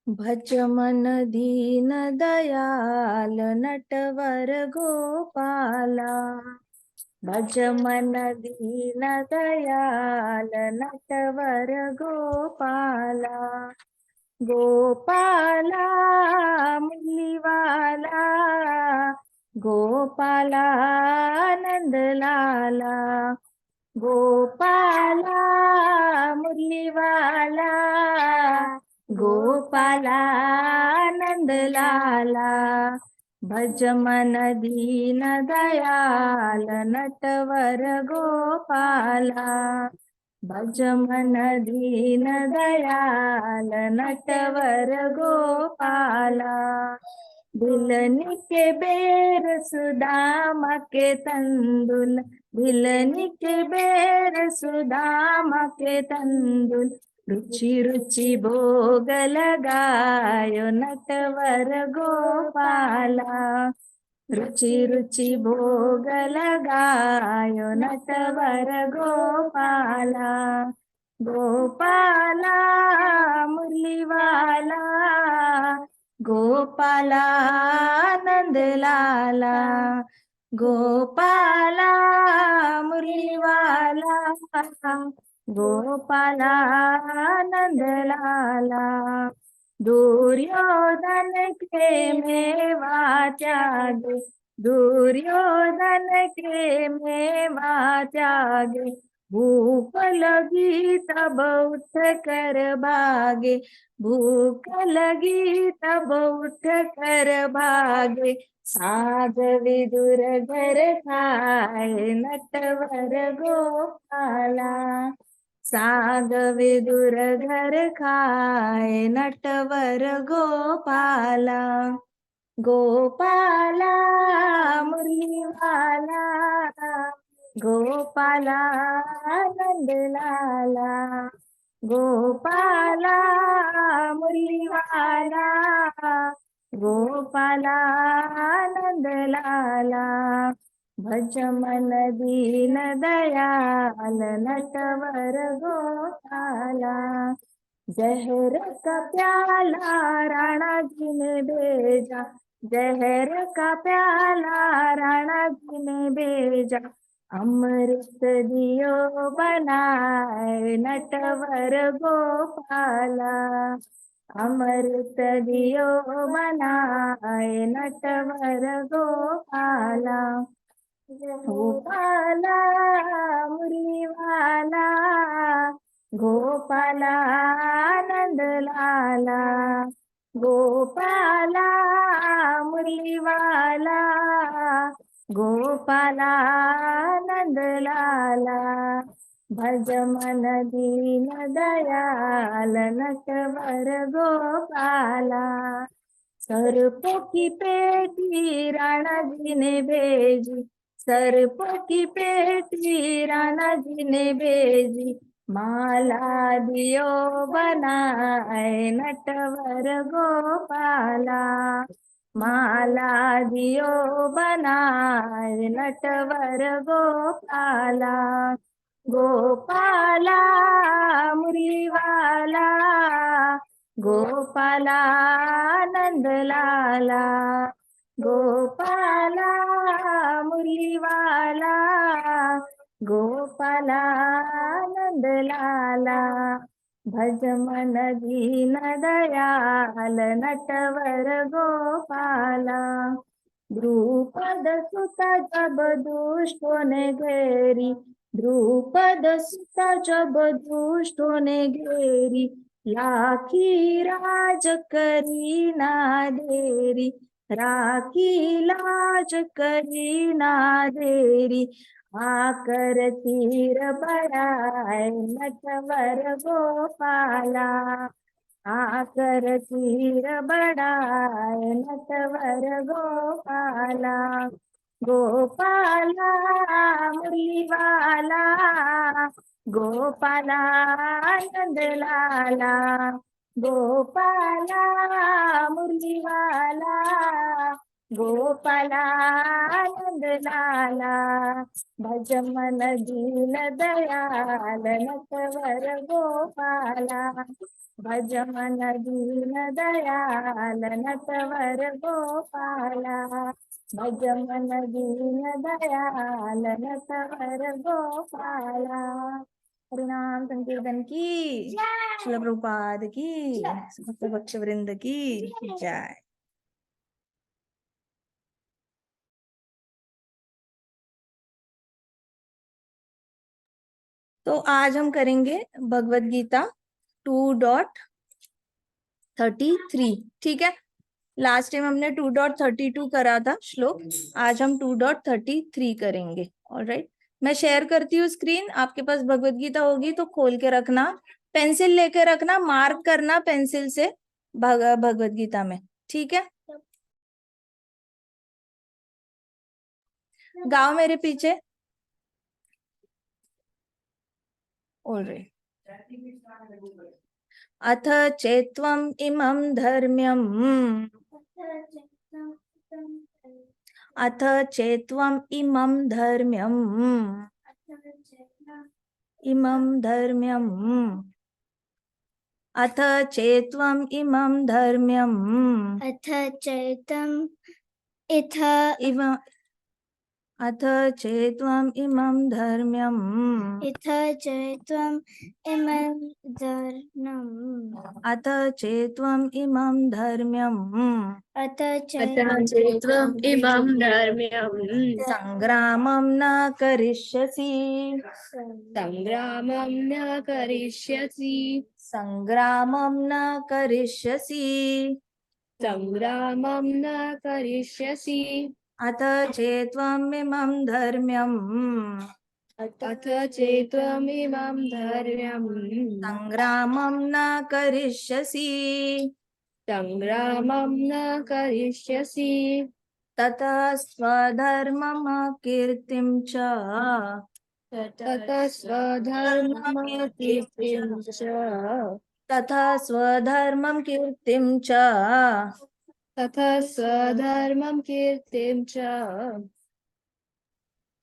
भज मन दीन दयाल नटवर गोपाला। भज मन दीन दयाल नटवर गोपाला। गोपाला मुरलीवाला, गोपाला नंद लाला। गोपाला मुरलीवाला, गोपाला नंद लाला। भज मन दीन दयाल नटवर गोपाला। भज मन दीन दयाल नटवर गोपाला। भिलनी के बेर सुदामा के तंदुल, भिलनी के बेर सुदामा के तंदुल। रुचि रुचि भोग लगायो नटवर गोपाला। रुचि रुचि भोग लगायो नटवर गोपाला। गोपाला मुरलीवाला, गोपाला नंद लाला। गोपाला मुरलीवाला, गोपाला नंद लाला। दुर्योधन के मेवा त्यागे, दुर्योधन के मेवा त्यागे। भूख लगी तब उठ कर भागे, भूख लगी तब उठ कर भागे। साग विदुर घर खाए नटवर गोपाला। साग विदुर घर खाए नटवर गोपाला। गोपाला मुरलीवाला, गोपाला नंद लाला। गोपाला मुरलीवाला, गोपाला नंद लाला। भज मन दीन दयाल नटवर गोपाला। जहर का प्याला राणा जी ने भेजा, जहर का प्याला राणा जी ने भेजा। अमृत दियो बनाए नटवर गोपाला। अमृत दियो बनाए नटवर गोपाला। गोपाला मुरलीवाला, गोपाला नंद लाला। गोपाला मुरलीवाला, गोपाला नंद लाला। भज मन दीन दयाल नटवर गोपाला। सर्पों की पेटी राणा जी ने भेजी, सर्पों की पेटी राणा जी ने भेजी। माला दियो बनाए नटवर गोपाला। माला दियो बनाए नटवर गोपाला। गोपाला मुरलीवाला, गोपाला नंद लाला। गोपाला मुरलीवाला, गोपाला नंद लाला। भज मन दीन दयाल नटवर गोपाला। द्रुपद सुता जब दुष्टों ने घेरी, द्रुपद सुता जब दुष्टों ने घेरी। लाखी राज करी ना देरी, राखी लाज करी ना देरी। आकर तीर बढ़ाए नटवर गोपाला। आकर तीर बढ़ाए नटवर गोपाला। गोपाला मुरलीवाला, गोपाला नंद लाला। गोपाला मुरलीवाला, गोपालानंद लाला भज मन दीन दयाल नटवर गोपाला भज मन दीन दयाल नटवर गोपाला भज मन दीन दयाल नटवर गोपाला। हरिनाम संकीर्तन की श्रील प्रभुपाद की भक्त भक्ष वृंद की जय। तो आज हम करेंगे भगवत गीता 2.33। ठीक है, लास्ट टाइम हमने 2.32 करा था श्लोक, आज हम 2.33 करेंगे। ऑलराइट, मैं शेयर करती हूँ स्क्रीन, आपके पास भगवत गीता होगी तो खोल के रखना, पेंसिल लेके रखना, मार्क करना पेंसिल से भगवत गीता में। ठीक है, गाओ मेरे पीछे। ऑलराइट। अथ चेत्त्वम् इमं धर्म्यम् अथ चेत्त्वम् इमं धर्म्यम् अथ चेत्त्वम् इमं धर्म्यम् अथ चैतम इथ अथ चेत्त्वम् इमं धर्म्यम् इथ चैतम इमं धर्मम् अथ चेत्त्वम् इमं धर्म्यम् अथ चेत्त्वम् इमं धर्म्यम् संग्रामं न करिष्यसि संग्रामं न करिष्यसि संग्रामं न करिष्यसि संग्रामं न करिष्यसि अथ चेत्त्वमिमं धर्म्यम् अथ चेत्त्वमिमं धर्म्यम् संग्रामं न करिष्यसि संग्रामं न करिष्यसि ततः स्वधर्मं कीर्तिं च ततः स्वधर्मकीर्तिं च तथा स्वधर्मं कीर्तिं च ततः स्वधर्मं कीर्तिं च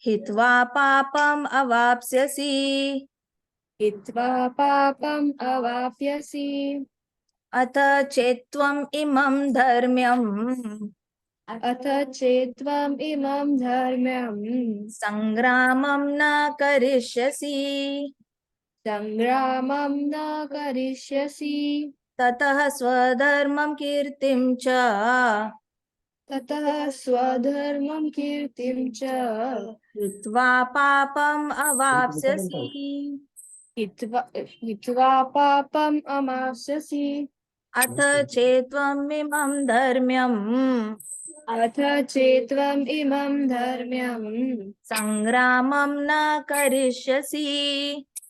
हित्वा पापम् अवाप्स्यसि हित्वा पापम् अवाप्स्यसि अथ चेत्त्वम् इमं धर्म्यम् अथ चेत्त्वम् इमं धर्म्यम् संग्रामं न करिष्यसि संग्रामं न करिष्यसि ततः स्वधर्मं कीर्तिं च ततः स्वधर्मं कीर्तिं च हित्वा पापम् अवाप्स्यसि हित्वा पापम् अमाप्स्यसि अथ चेत्त्वमिमं धर्म्यम् अथ चेत्त्वम् इमं धर्म्यम् संग्रामं न करिष्यसि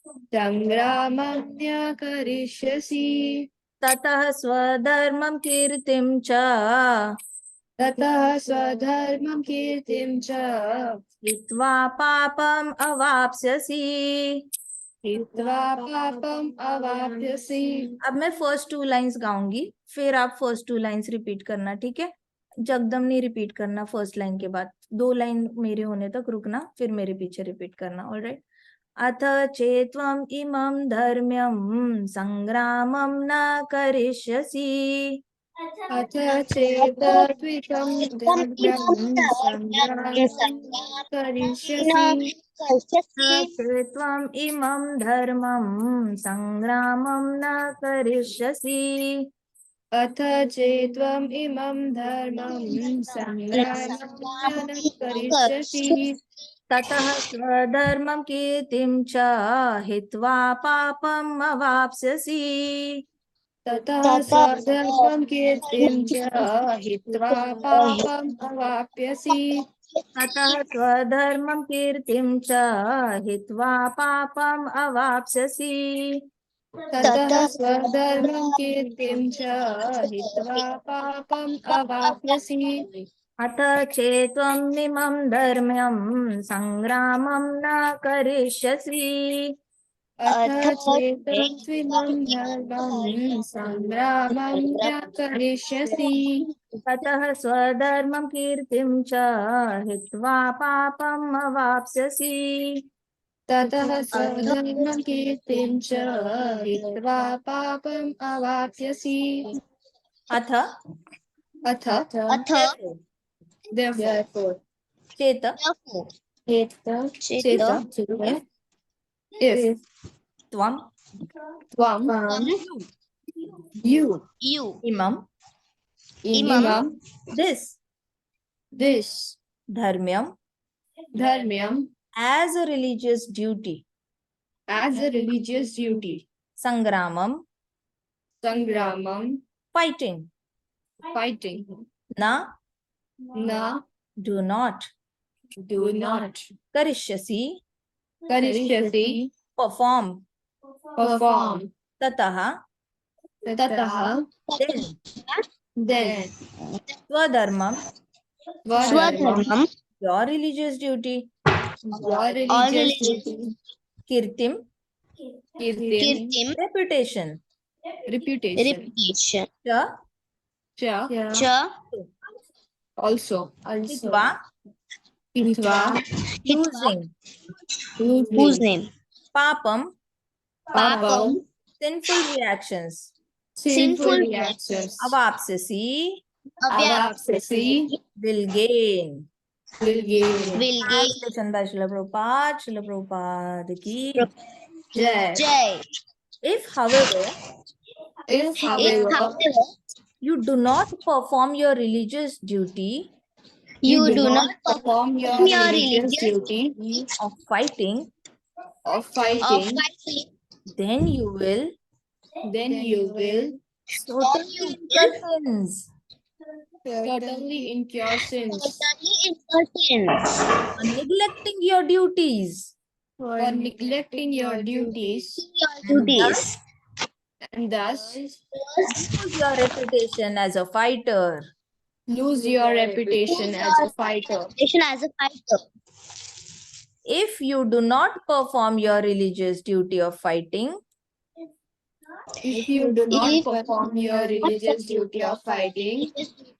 संग्रामं न करिष्यसि ततः स्वधर्मं कीर्तिं च ततः स्वधर्मं कीर्तिं च हित्वा पापम् अवाप्स्यसि। हित्वा पापम् अवाप्स्यसि। अब मैं फर्स्ट 2 लाइंस गाऊंगी, फिर आप फर्स्ट 2 लाइंस रिपीट करना। ठीक है, जगदम नहीं रिपीट करना, फर्स्ट लाइन के बाद 2 लाइन मेरे होने तक रुकना, फिर मेरे पीछे रिपीट करना। ऑलराइट। अथ चेत्त्वम् इमं धर्म्यम् संग्रामं न करिष्यसि अथ चेत्त्वमिमं धर्म्यं संग्रामं करिष्यसि चेत्त्वम् इमं धर्मं संग्रामं न करिष्यसि अथ चेत्त्वम् इमं धर्मं संग्रामं न करिष्यसि ततः स्वधर्मं कीर्तिं च हित्वा पापम् अवाप्स्यसि ततः स्वधर्मं कीर्तिं च हित्वा पापम् अवाप्स्यसि ततः स्वधर्मं कीर्तिं च हित्वा पापम् अवाप्स्यसि ततः स्वधर्मं कीर्तिं च हित्वा पापम् अवाप्स्यसि अथ चेत्त्वमिमं धर्म्यं संग्रामं न करिष्यसि अथ चेतस्विमं धर्मं संग्रामं च करिष्यसि ततः स्वधर्मं कीर्तिं च हित्वा पापम् अवाप्स्यसि ततः स्वधर्मं कीर्तिं च हित्वा पापम् अवाप्स्यसि अथ अथ therefore, therefore चेत if त्वं त्वं you you imam imam this dharmyam dharmyam as a religious duty, as a religious duty, sangramam sangramam fighting, fighting, na na do not, do not karishyasi karishyasi perform, perform, tatah tatah then then swadharmam your religious duty, your religious duty, kirtim kirtim, reputation, reputation, cha cha also hitva hitva losing, papam papam sinful reactions, sinful reactions, avapsasi avapsasi will gain. will gain. Translation by Srila Prabhupada ki jai. If, however, If, however, you do not perform your religious duty you do not perform your religious duty of fighting, then you will certainly incur sins for neglecting your duties and thus lose your reputation as a fighter. lose your reputation as a fighter. If you do not perform your religious duty of fighting, If you do not perform your religious duty of fighting,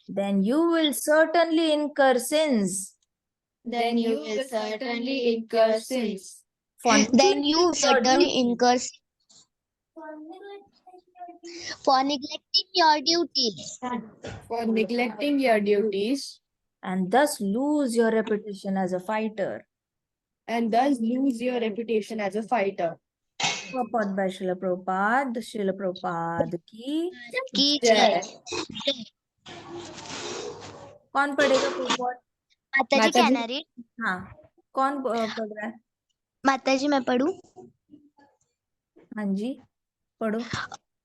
then you will certainly incur sins then you will certainly incur sins for Then you certainly incur for neglecting your duties. for neglecting your duties and thus lose your reputation as a fighter. and thus lose your reputation as a fighter. Purport by Srila Prabhupada की की जय। कौन पढ़ेगा purport? माताजी माताजी। कहना रही हाँ कौन पढ़ रहा है? माताजी मैं पढ़ूं हाँ जी पढ़ो.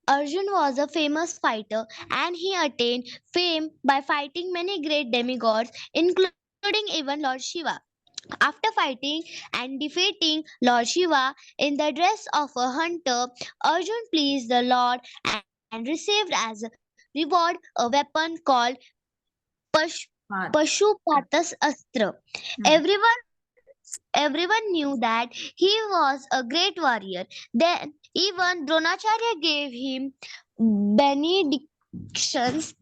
Arjun was a famous fighter and he attained fame by fighting many great demigods, including even Lord Shiva. After fighting and defeating Lord Shiva in the dress of a hunter, Arjun pleased the Lord and received as a reward a weapon called हाँ. Pashupatas Astra. Everyone knew that he was a great warrior. Then even Dronacharya gave him benedictions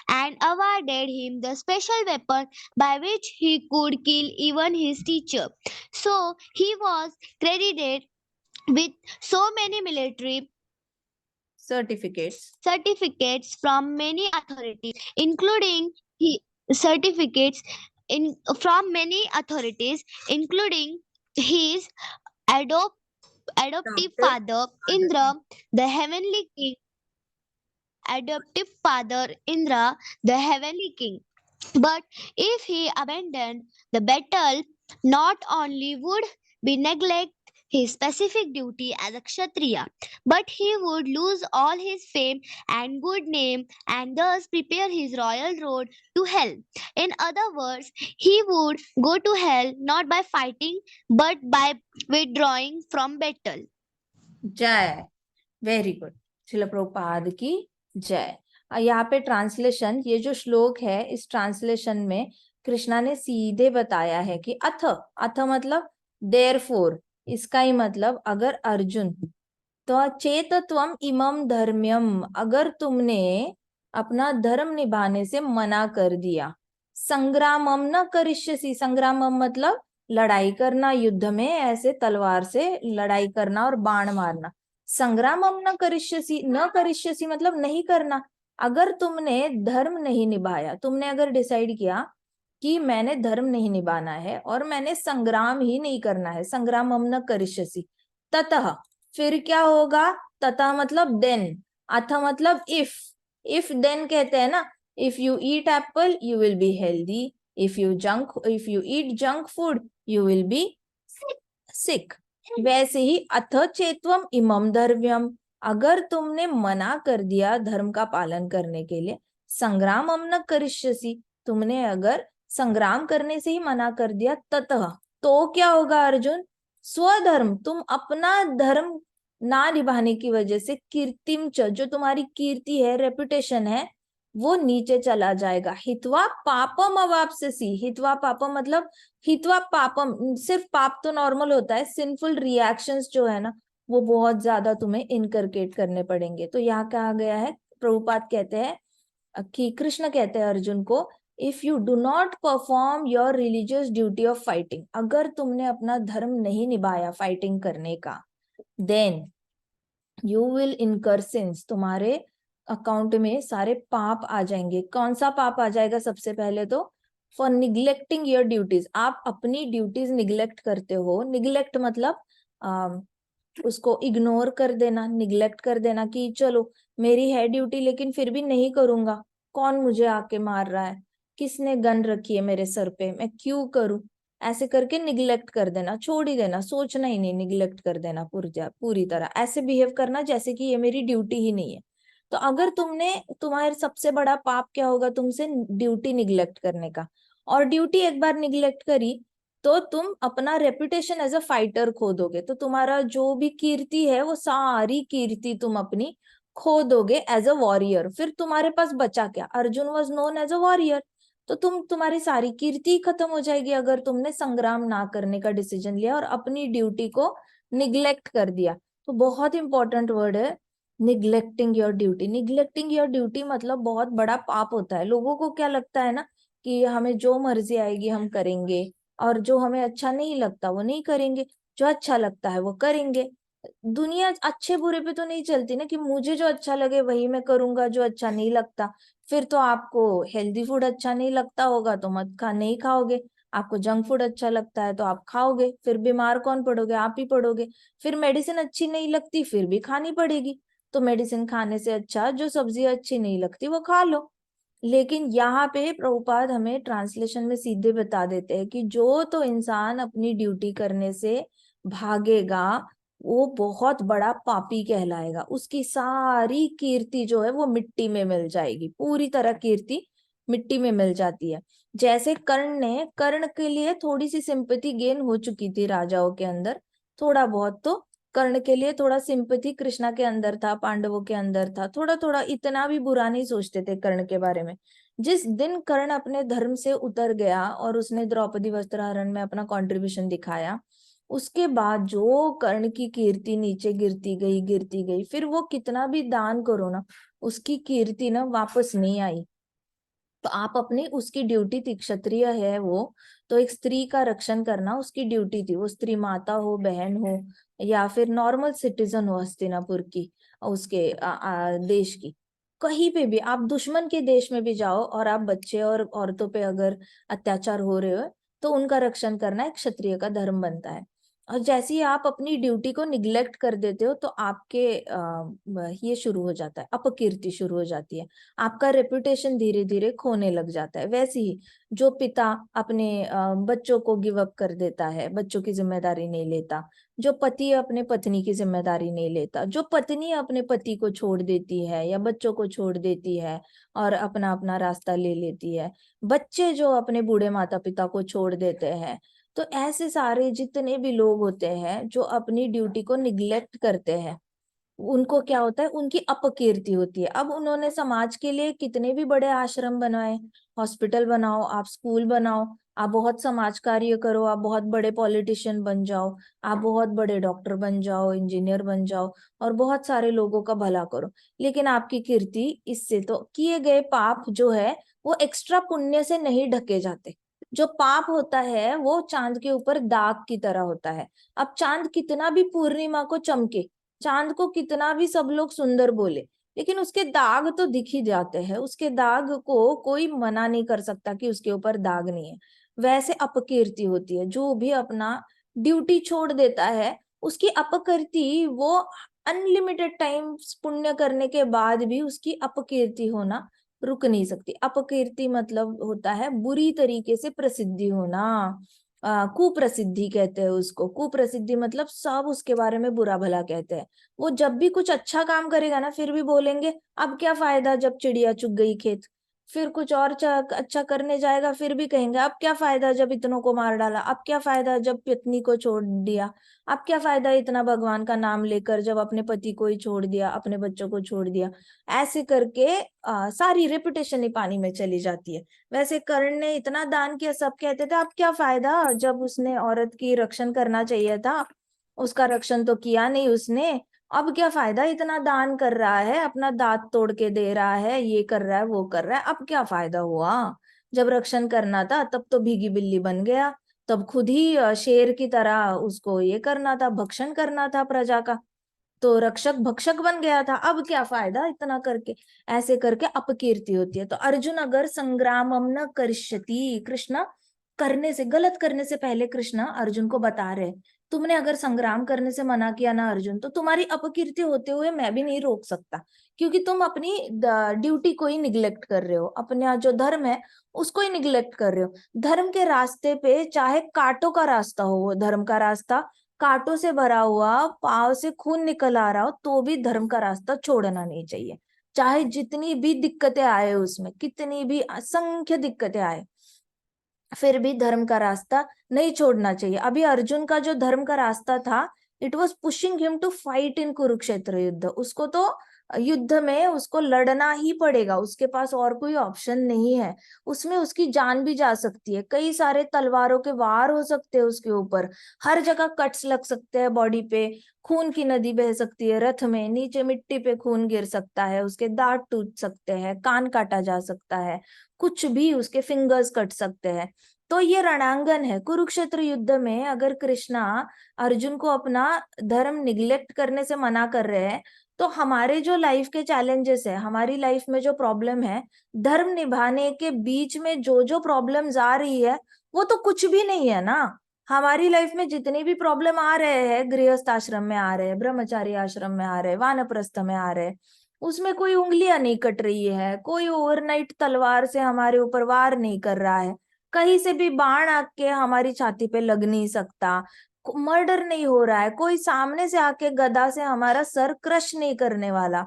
and awarded him the special weapon by which he could kill even his teacher. So he was credited with so many military certificates from many authorities, including certificates from many authorities, including his adoptive father Indra, the heavenly king. Adoptive father Indra, the heavenly king. But if he abandoned the battle, not only would be neglect his specific duty as a Kshatriya, but he would lose all his fame and good name and thus prepare his royal road to hell. In other words, he would go to hell not by fighting but by withdrawing from battle. जय. Very good. Srila Prabhupada की जय. यहाँ पे translation, ये जो श्लोक है इस ट्रांसलेशन में कृष्णा ने सीधे बताया है कि अथ मतलब देयरफॉर, इसका ही मतलब अगर अर्जुन तो चेत त्वम इमम धर्म्यम, अगर तुमने अपना धर्म निभाने से मना कर दिया, संग्रामम न करिष्यसि, संग्रामम मतलब लड़ाई करना, युद्ध में ऐसे तलवार से लड़ाई करना और बाण मारना। संग्रामम न करिष्यसि, न करिष्यसि मतलब नहीं करना। अगर तुमने धर्म नहीं निभाया, तुमने अगर डिसाइड किया कि मैंने धर्म नहीं निभाना है और मैंने संग्राम ही नहीं करना है, संग्रामम न करिष्यसि, ततः फिर क्या होगा, तथा मतलब देन, अथ मतलब इफ देन कहते हैं ना, if you eat apple you will be healthy, if you eat junk food you will be sick. वैसे ही अथ चेत्वम इमम धर्म्यम, अगर तुमने मना कर दिया धर्म का पालन करने के लिए, संग्रामम न करिष्यसि, तुमने अगर संग्राम करने से ही मना कर दिया, ततः तो क्या होगा अर्जुन, स्वधर्म, तुम अपना धर्म ना निभाने की वजह से कीर्तिम च, जो तुम्हारी कीर्ति है, रेपुटेशन है, वो नीचे चला जाएगा। हित्वा पापम अवाप्स्यसि, हित्वा पापम मतलब हित्वा पापम, सिर्फ पाप तो नॉर्मल होता है, सिंफुल रिएक्शंस जो है ना वो बहुत ज्यादा तुम्हें इनकरकेट करने पड़ेंगे। तो यहाँ कहा गया है, प्रभुपाद कहते हैं कि कृष्ण कहते हैं अर्जुन को, if you do not perform your religious duty of fighting, अगर तुमने अपना धर्म नहीं निभाया फाइटिंग करने का, देन यू विल इनकर सिंस, तुम्हारे अकाउंट में सारे पाप आ जाएंगे। कौन सा पाप आ जाएगा, सबसे पहले तो फॉर निग्लेक्टिंग योर ड्यूटीज, आप अपनी ड्यूटीज निग्लेक्ट करते हो। निग्लेक्ट मतलब उसको इग्नोर कर देना, निग्लेक्ट कर देना कि चलो मेरी है ड्यूटी लेकिन फिर भी नहीं करूंगा, कौन मुझे आके मार रहा है, किसने गन रखी है मेरे सर पे, मैं क्यों करूं, ऐसे करके निग्लेक्ट कर देना, छोड़ ही देना, सोचना ही नहीं, निग्लेक्ट कर देना पूरी तरह, ऐसे बिहेव करना जैसे कि ये मेरी ड्यूटी ही नहीं है। तो अगर तुमने, तुम्हारे सबसे बड़ा पाप क्या होगा तुमसे, ड्यूटी निग्लेक्ट करने का। और ड्यूटी एक बार निग्लेक्ट करी तो तुम अपना रेपुटेशन एज अ फाइटर खो दोगे, तो तुम्हारा जो भी कीर्ति है वो सारी कीर्ति तुम अपनी खो दोगे एज अ वॉरियर। फिर तुम्हारे पास बचा क्या, Arjun was known as a warrior, तो तुम्हारी सारी कीर्ति खत्म हो जाएगी अगर तुमने संग्राम ना करने का डिसीजन लिया और अपनी ड्यूटी को निग्लेक्ट कर दिया। तो बहुत इंपॉर्टेंट वर्ड है neglecting your duty. Neglecting your duty मतलब बहुत बड़ा पाप होता है। लोगों को क्या लगता है ना कि हमें जो मर्जी आएगी हम करेंगे, और जो हमें अच्छा नहीं लगता वो नहीं करेंगे, जो अच्छा लगता है वो करेंगे। दुनिया अच्छे बुरे पे तो नहीं चलती ना कि मुझे जो अच्छा लगे वही मैं करूंगा, जो अच्छा नहीं लगता। फिर तो आपको हेल्दी फूड अच्छा नहीं लगता होगा तो मत खा, नहीं खाओगे। आपको जंक फूड अच्छा लगता है तो आप खाओगे, फिर बीमार कौन पड़ोगे, आप ही पड़ोगे। फिर मेडिसिन अच्छी नहीं लगती फिर भी खानी पड़ेगी, तो मेडिसिन खाने से अच्छा जो सब्जी अच्छी नहीं लगती वो खा लो। लेकिन यहाँ पे प्रभुपाद हमें ट्रांसलेशन में सीधे बता देते हैं कि जो तो इंसान अपनी ड्यूटी करने से भागेगा वो बहुत बड़ा पापी कहलाएगा, उसकी सारी कीर्ति जो है वो मिट्टी में मिल जाएगी, पूरी तरह कीर्ति मिट्टी में मिल जाती है। जैसे कर्ण के लिए थोड़ी सी सिंपैथी गेन हो चुकी थी राजाओं के अंदर, थोड़ा बहुत तो कर्ण के लिए थोड़ा सिंपैथी कृष्णा के अंदर था, पांडवों के अंदर था, थोड़ा थोड़ा, इतना भी बुरा नहीं सोचते थे कर्ण के बारे में। जिस दिन कर्ण अपने धर्म से उतर गया और उसने द्रौपदी वस्त्रहरण में अपना कंट्रीब्यूशन दिखाया, उसके बाद जो कर्ण की कीर्ति नीचे गिरती गई, फिर वो कितना भी दान करो ना उसकी कीर्ति ना वापस नहीं आई। तो आप अपनी, उसकी ड्यूटी थी, क्षत्रिय है वो, तो एक स्त्री का रक्षण करना उसकी ड्यूटी थी, वो स्त्री माता हो, बहन हो, या फिर नॉर्मल सिटीजन हो हस्तिनापुर की, उसके देश की। कहीं पे भी आप दुश्मन के देश में भी जाओ और आप बच्चे और औरतों पे अगर अत्याचार हो रहे हो तो उनका रक्षण करना एक क्षत्रिय का धर्म बनता है। और जैसे ही आप अपनी ड्यूटी को निग्लेक्ट कर देते हो तो आपके ये शुरू हो जाता है, अपकीर्ति शुरू हो जाती है, आपका रेपुटेशन धीरे धीरे खोने लग जाता है। वैसे ही जो पिता अपने बच्चों को गिव अप कर देता है, बच्चों की जिम्मेदारी नहीं लेता, जो पति अपने पत्नी की जिम्मेदारी नहीं लेता, जो पत्नी अपने पति को छोड़ देती है या बच्चों को छोड़ देती है और अपना अपना रास्ता ले लेती है, बच्चे जो अपने बूढ़े माता पिता को छोड़ देते हैं, तो ऐसे सारे जितने भी लोग होते हैं जो अपनी ड्यूटी को निग्लेक्ट करते हैं, उनको क्या होता है, उनकी अपकीर्ति होती है। अब उन्होंने समाज के लिए कितने भी बड़े आश्रम बनाए, हॉस्पिटल बनाओ, आप स्कूल बनाओ, आप बहुत समाज कार्य करो, आप बहुत बड़े पॉलिटिशियन बन जाओ, आप बहुत बड़े डॉक्टर बन जाओ, इंजीनियर बन जाओ और बहुत सारे लोगों का भला करो, लेकिन आपकी कीर्ति इससे तो किए गए पाप जो है वो एक्स्ट्रा पुण्य से नहीं ढके जाते। जो पाप होता है वो चांद के ऊपर दाग की तरह होता है। अब चांद कितना भी पूर्णिमा को चमके, चांद को कितना भी सब लोग सुंदर बोले, लेकिन उसके दाग तो दिख ही जाते हैं। उसके दाग को कोई मना नहीं कर सकता कि उसके ऊपर दाग नहीं है। वैसे अपकीर्ति होती है, जो भी अपना ड्यूटी छोड़ देता है उसकी अपकीर्ति, वो अनलिमिटेड टाइम पुण्य करने के बाद भी उसकी अपकीर्ति होना रुक नहीं सकती। अपकीर्ति मतलब होता है बुरी तरीके से प्रसिद्धि होना। कुप्रसिद्धि कहते हैं उसको। कुप्रसिद्धि मतलब सब उसके बारे में बुरा भला कहते हैं। वो जब भी कुछ अच्छा काम करेगा ना फिर भी बोलेंगे अब क्या फायदा जब चिड़िया चुग गई खेत। फिर कुछ और अच्छा करने जाएगा फिर भी कहेंगे अब क्या फायदा जब इतनों को मार डाला, अब क्या फायदा जब पत्नी को छोड़ दिया, अब क्या फायदा इतना भगवान का नाम लेकर जब अपने पति को ही छोड़ दिया, अपने बच्चों को छोड़ दिया। ऐसे करके सारी रेपुटेशन ही पानी में चली जाती है। वैसे कर्ण ने इतना दान किया, सब कहते थे अब क्या फायदा जब उसने औरत की रक्षण करना चाहिए था, उसका रक्षण तो किया नहीं उसने। अब क्या फायदा इतना दान कर रहा है, अपना दांत तोड़ के दे रहा है, ये कर रहा है वो कर रहा है, अब क्या फायदा हुआ। जब रक्षण करना था तब तो भीगी बिल्ली बन गया, तब खुद ही शेर की तरह उसको ये करना था, भक्षण करना था प्रजा का, तो रक्षक भक्षक बन गया था। अब क्या फायदा इतना करके। ऐसे करके अपकीर्ति होती है। तो अर्जुन अगर संग्रामम न करिष्यति, कृष्ण करने से, गलत करने से पहले कृष्ण अर्जुन को बता रहे तुमने अगर संग्राम करने से मना किया ना अर्जुन, तो तुम्हारी अपकीर्ति होते हुए मैं भी नहीं रोक सकता, क्योंकि तुम अपनी ड्यूटी को ही निग्लेक्ट कर रहे हो, अपना जो धर्म है उसको ही निग्लेक्ट कर रहे हो। धर्म के रास्ते पे चाहे कांटों का रास्ता हो, वो धर्म का रास्ता कांटों से भरा हुआ, पांव से खून निकल आ रहा हो, तो भी धर्म का रास्ता छोड़ना नहीं चाहिए। चाहे जितनी भी दिक्कतें आए, उसमें कितनी भी असंख्य दिक्कतें आए, फिर भी धर्म का रास्ता नहीं छोड़ना चाहिए। अभी अर्जुन का जो धर्म का रास्ता था, it was pushing him to fight in Kurukshetra युद्ध। उसको तो युद्ध में उसको लड़ना ही पड़ेगा, उसके पास और कोई ऑप्शन नहीं है। उसमें उसकी जान भी जा सकती है, कई सारे तलवारों के वार हो सकते हैं उसके ऊपर, हर जगह कट्स लग सकते हैं बॉडी पे, खून की नदी बह सकती है, रथ में नीचे मिट्टी पे खून गिर सकता है, उसके दांत टूट सकते हैं, कान काटा जा सकता है, कुछ भी, उसके फिंगर्स कट सकते हैं। तो ये रणांगन है। कुरुक्षेत्र युद्ध में अगर कृष्णा अर्जुन को अपना धर्म निग्लेक्ट करने से मना कर रहे हैं, तो हमारे जो लाइफ के चैलेंजेस है, हमारी लाइफ में जो प्रॉब्लम है, धर्म निभाने के बीच में जो जो प्रॉब्लम्स आ रही है वो तो कुछ भी नहीं है ना। हमारी लाइफ में जितनी भी प्रॉब्लम आ रहे हैं, गृहस्थ आश्रम में आ रहे हैं, ब्रह्मचारी आश्रम में आ रहे हैं, वानप्रस्थ में आ रहे हैं, उसमें कोई उंगलियां नहीं कट रही है, कोई ओवरनाइट तलवार से हमारे ऊपर वार नहीं कर रहा है, कहीं से भी बाण आके हमारी छाती पे लग नहीं सकता, मर्डर नहीं हो रहा है, कोई सामने से आके गदा से हमारा सर क्रश नहीं करने वाला।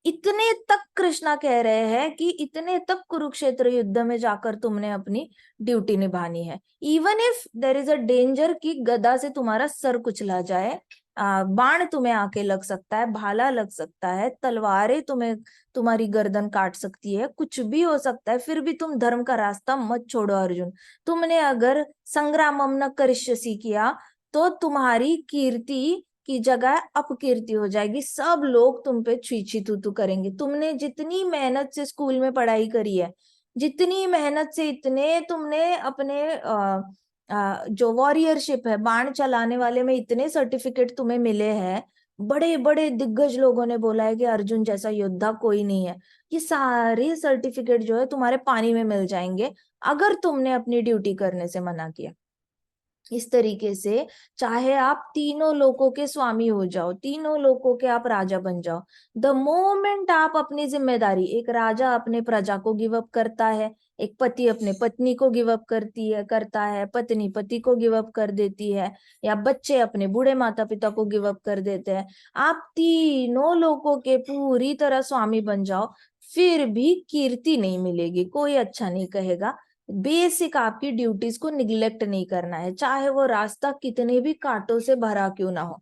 इतने तक कृष्णा कह रहे हैं कि इतने तक कुरुक्षेत्र युद्ध में जाकर तुमने अपनी ड्यूटी निभानी है। Even if there is a danger कि गदा से तुम्हारा सर कुचला जाए, बाण तुम्हें आके लग सकता है, भाला लग सकता है, तलवारें तुम्हें, तुम्हारी गर्दन काट सकती है, कुछ भी हो सकता है, फिर भी तुम धर्म का रास्ता मत छोड़ो अर्जुन। तुमने अगर संग्रामम न करिष्यसि किया तो तुम्हारी कीर्ति की जगह अपकीर्ति हो जाएगी, सब लोग तुम पे छीछी तू तू करेंगे। तुमने जितनी मेहनत से स्कूल में पढ़ाई करी है, जितनी मेहनत से इतने तुमने अपने जो वॉरियरशिप है, बाण चलाने वाले में इतने सर्टिफिकेट तुम्हें मिले हैं, बड़े बड़े दिग्गज लोगों ने बोला है कि अर्जुन जैसा योद्धा कोई नहीं है, ये सारे सर्टिफिकेट जो है तुम्हारे पानी में मिल जाएंगे अगर तुमने अपनी ड्यूटी करने से मना किया। इस तरीके से चाहे आप तीनों लोकों के स्वामी हो जाओ, तीनों लोकों के आप राजा बन जाओ, द मोमेंट आप अपनी जिम्मेदारी, एक राजा अपने प्रजा को गिव अप करता है, एक पति अपने पत्नी को गिव अप करता है, पत्नी पति को गिव अप कर देती है, या बच्चे अपने बूढ़े माता पिता को गिव अप कर देते हैं, आप तीनों लोगों के पूरी तरह स्वामी बन जाओ, फिर भी कीर्ति नहीं मिलेगी, कोई अच्छा नहीं कहेगा। बेसिक आपकी ड्यूटीज को निग्लेक्ट नहीं करना है, चाहे वो रास्ता कितने भी कांटों से भरा क्यों ना हो।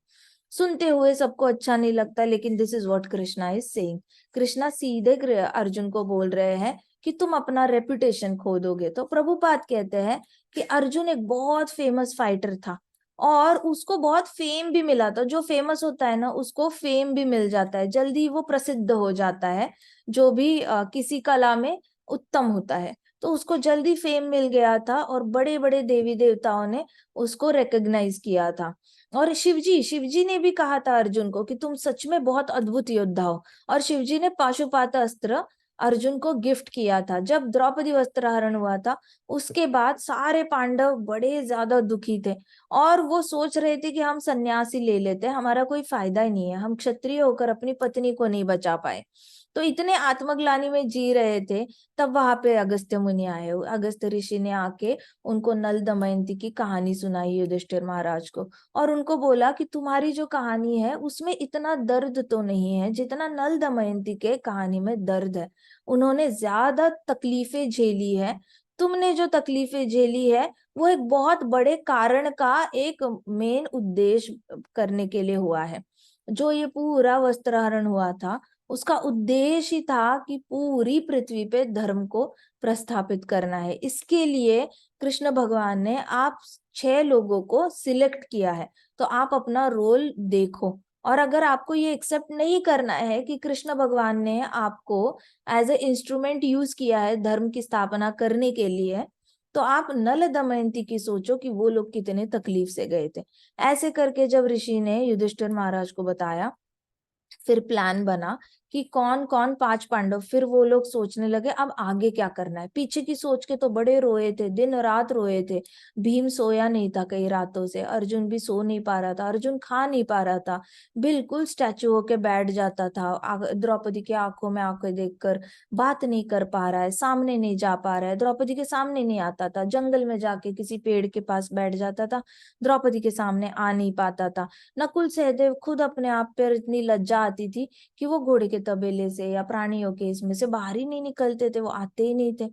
सुनते हुए सबको अच्छा नहीं लगता, लेकिन this is what Krishna is saying. Krishna सीधे अर्जुन को बोल रहे हैं कि तुम अपना रेपुटेशन खो दोगे। तो प्रभुपाद कहते हैं कि अर्जुन एक बहुत फेमस फाइटर था और उसको बहुत फेम भी मिला था। जो फेमस होता है ना उसको फेम भी मिल जाता है, जल्दी वो प्रसिद्ध हो जाता है, जो भी किसी कला में उत्तम होता है। तो उसको जल्दी फेम मिल गया था और बड़े बड़े देवी देवताओं ने उसको रिकॉग्नाइज किया था। और शिवजी ने भी कहा था अर्जुन को कि तुम सच में बहुत अद्भुत योद्धा हो। और शिवजी ने पाशुपात अस्त्र अर्जुन को गिफ्ट किया था। जब द्रौपदी वस्त्रहरण हुआ था उसके बाद सारे पांडव बड़े ज्यादा दुखी थे और वो सोच रहे थे कि हम सन्यासी ले लेते हैं, हमारा कोई फायदा ही नहीं है, हम क्षत्रिय होकर अपनी पत्नी को नहीं बचा पाए। तो इतने आत्मग्लानि में जी रहे थे, तब वहां पे अगस्त्य मुनि आए। अगस्त्य ऋषि ने आके उनको नल दमयंती की कहानी सुनाई युधिष्ठिर महाराज को, और उनको बोला कि तुम्हारी जो कहानी है उसमें इतना दर्द तो नहीं है जितना नल दमयंती के कहानी में दर्द है। उन्होंने ज्यादा तकलीफें झेली है, तुमने जो तकलीफें झेली है वो एक बहुत बड़े कारण का एक मेन उद्देश्य करने के लिए हुआ है। जो ये पूरा वस्त्रहरण हुआ था उसका उद्देश्य ही था कि पूरी पृथ्वी पे धर्म को प्रस्थापित करना है। इसके लिए कृष्ण भगवान ने आप 6 लोगों को सिलेक्ट किया है। तो आप अपना रोल देखो, और अगर आपको ये एक्सेप्ट नहीं करना है कि कृष्ण भगवान ने आपको एज ए इंस्ट्रूमेंट यूज किया है धर्म की स्थापना करने के लिए, तो आप नल दमयंती की सोचो कि वो लोग कितने तकलीफ से गए थे। ऐसे करके जब ऋषि ने युधिष्ठिर महाराज को बताया, फिर प्लान बना कि कौन कौन 5 पांडव। फिर वो लोग सोचने लगे अब आगे क्या करना है। पीछे की सोच के तो बड़े रोए थे, दिन रात रोए थे। भीम सोया नहीं था कई रातों से, अर्जुन भी सो नहीं पा रहा था, अर्जुन खा नहीं पा रहा था, बिल्कुल स्टैचू होके बैठ जाता था। द्रौपदी की आंखों में आंखें देखकर बात नहीं कर पा रहा है, सामने नहीं जा पा रहा है, द्रौपदी के सामने नहीं आता था, जंगल में जाके किसी पेड़ के पास बैठ जाता था, द्रौपदी के सामने आ नहीं पाता था। नकुल सहदेव खुद अपने आप पर इतनी लज्जा आती थी कि वो घोड़े के तबेले से या प्राणियों के इसमें से बाहर ही नहीं निकलते थे, वो आते ही नहीं थे।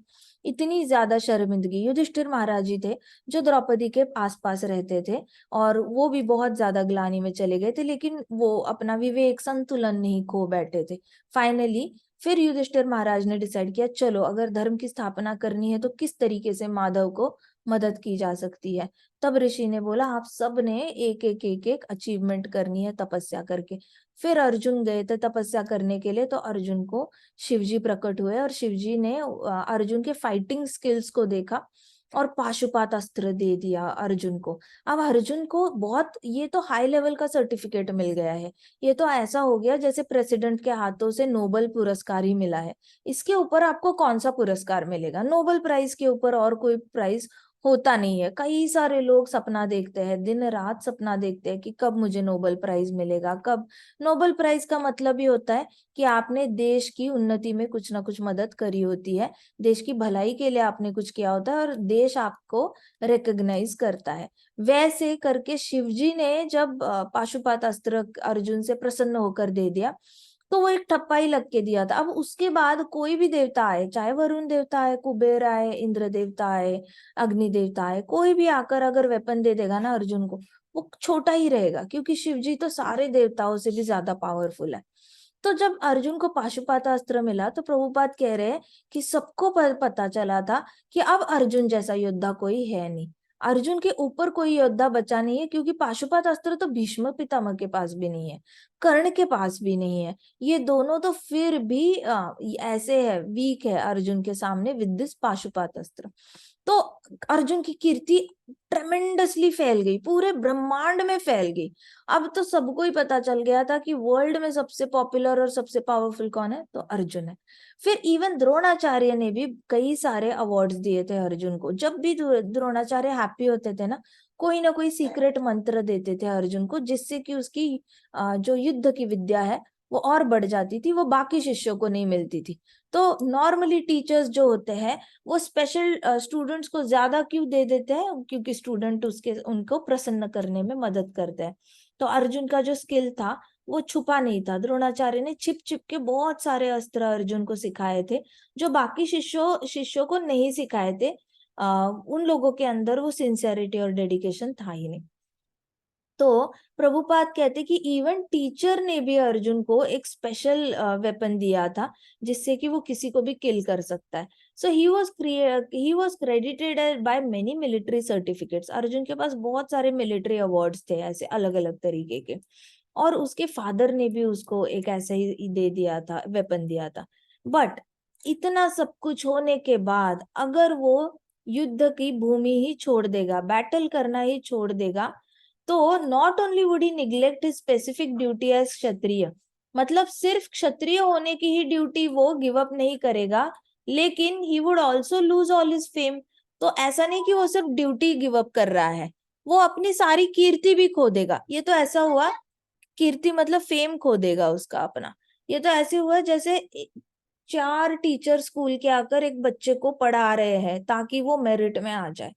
इतनी ज्यादा शर्मिंदगी। युधिष्ठिर महाराज जी थे जो द्रौपदी के आसपास रहते थे, और वो भी बहुत ज्यादा ग्लानि में चले गए थे, लेकिन वो अपना विवेक संतुलन नहीं खो बैठे थे। फाइनली फिर युधिष्ठिर महाराज ने डिसाइड किया, चलो अगर धर्म की स्थापना करनी है तो किस तरीके से माधव को मदद की जा सकती है। तब ऋषि ने बोला आप सब ने एक एक अचीवमेंट करनी है तपस्या करके। फिर अर्जुन गए थे तपस्या करने के लिए, तो अर्जुन को शिवजी प्रकट हुए और शिवजी ने अर्जुन के फाइटिंग स्किल्स को देखा और पाशुपात अस्त्र दे दिया अर्जुन को। अब अर्जुन को बहुत, ये तो हाई लेवल का सर्टिफिकेट मिल गया है। ये तो ऐसा हो गया जैसे प्रेसिडेंट के हाथों से नोबेल पुरस्कार ही मिला है। इसके ऊपर आपको कौन सा पुरस्कार मिलेगा? नोबेल प्राइज के ऊपर और कोई प्राइज होता नहीं है। कई सारे लोग सपना देखते हैं, दिन रात सपना देखते हैं कि कब मुझे नोबेल प्राइज मिलेगा, कब। नोबेल प्राइज का मतलब ही होता है कि आपने देश की उन्नति में कुछ ना कुछ मदद करी होती है, देश की भलाई के लिए आपने कुछ किया होता है और देश आपको रिकॉग्नाइज करता है। वैसे करके शिवजी ने जब पाशुपात अस्त्र अर्जुन से प्रसन्न होकर दे दिया, तो वो एक ठप्पा ही लग के दिया था। अब उसके बाद कोई भी देवता आए, चाहे वरुण देवता आए, कुबेर आए, इंद्र देवता आए, अग्नि देवता आए, कोई भी आकर अगर वेपन दे देगा ना अर्जुन को, वो छोटा ही रहेगा, क्योंकि शिवजी तो सारे देवताओं से भी ज्यादा पावरफुल है। तो जब अर्जुन को पाशुपात अस्त्र मिला तो प्रभुपाद कह रहे हैं कि सबको पता चला था कि अब अर्जुन जैसा योद्धा कोई है नहीं, अर्जुन के ऊपर कोई योद्धा बचा नहीं है, क्योंकि पाशुपात अस्त्र तो भीष्म पितामह के पास भी नहीं है, कर्ण के पास भी नहीं है। ये दोनों तो फिर भी ऐसे है, वीक है अर्जुन के सामने विद दिस पाशुपात अस्त्र। तो अर्जुन की कीर्ति ट्रेमेंडसली फैल गई, पूरे ब्रह्मांड में फैल गई। अब तो सबको ही पता चल गया था कि वर्ल्ड में सबसे पॉपुलर और सबसे पावरफुल कौन है, तो अर्जुन है। फिर इवन द्रोणाचार्य ने भी कई सारे अवार्ड्स दिए थे अर्जुन को। जब भी द्रोणाचार्य हैप्पी होते थे ना, कोई ना कोई सीक्रेट मंत्र देते थे अर्जुन को, जिससे कि उसकी जो युद्ध की विद्या है वो और बढ़ जाती थी, वो बाकी शिष्यों को नहीं मिलती थी। तो नॉर्मली टीचर्स जो होते हैं वो स्पेशल स्टूडेंट्स को ज्यादा क्यों दे देते हैं, क्योंकि स्टूडेंट उसके उनको प्रसन्न करने में मदद करते हैं। तो अर्जुन का जो स्किल था वो छुपा नहीं था, द्रोणाचार्य ने छिप छिप के बहुत सारे अस्त्र अर्जुन को सिखाए थे, जो बाकी शिष्यों को नहीं सिखाए थे। उन लोगों के अंदर वो सिंसियरिटी और डेडिकेशन था ही नहीं। तो प्रभुपाद कहते कि इवन टीचर ने भी अर्जुन को एक स्पेशल वेपन दिया था जिससे कि वो किसी को भी किल कर सकता है. So he was credited by many military certificates. Arjun के पास बहुत सारे मिलिट्री अवार्ड्स थे ऐसे अलग अलग तरीके के. और उसके फादर ने भी उसको एक ऐसा ही दे दिया था, वेपन दिया था. बट इतना सब कुछ होने के बाद अगर वो युद्ध की भूमि ही छोड़ देगा, बैटल करना ही छोड़ देगा, तो not only would he neglect his specific duty as kshatriya, मतलब सिर्फ क्षत्रिय होने की ही ड्यूटी वो गिव अप नहीं करेगा, लेकिन he would also lose all his fame. तो ऐसा नहीं कि वो सिर्फ ड्यूटी गिव अप कर रहा है, वो अपनी सारी कीर्ति भी खो देगा. ये तो ऐसा हुआ, कीर्ति मतलब फेम खो देगा उसका अपना. ये तो ऐसे हुआ जैसे 4 टीचर स्कूल के आकर एक बच्चे को पढ़ा रहे हैं ताकि वो मेरिट में आ जाए.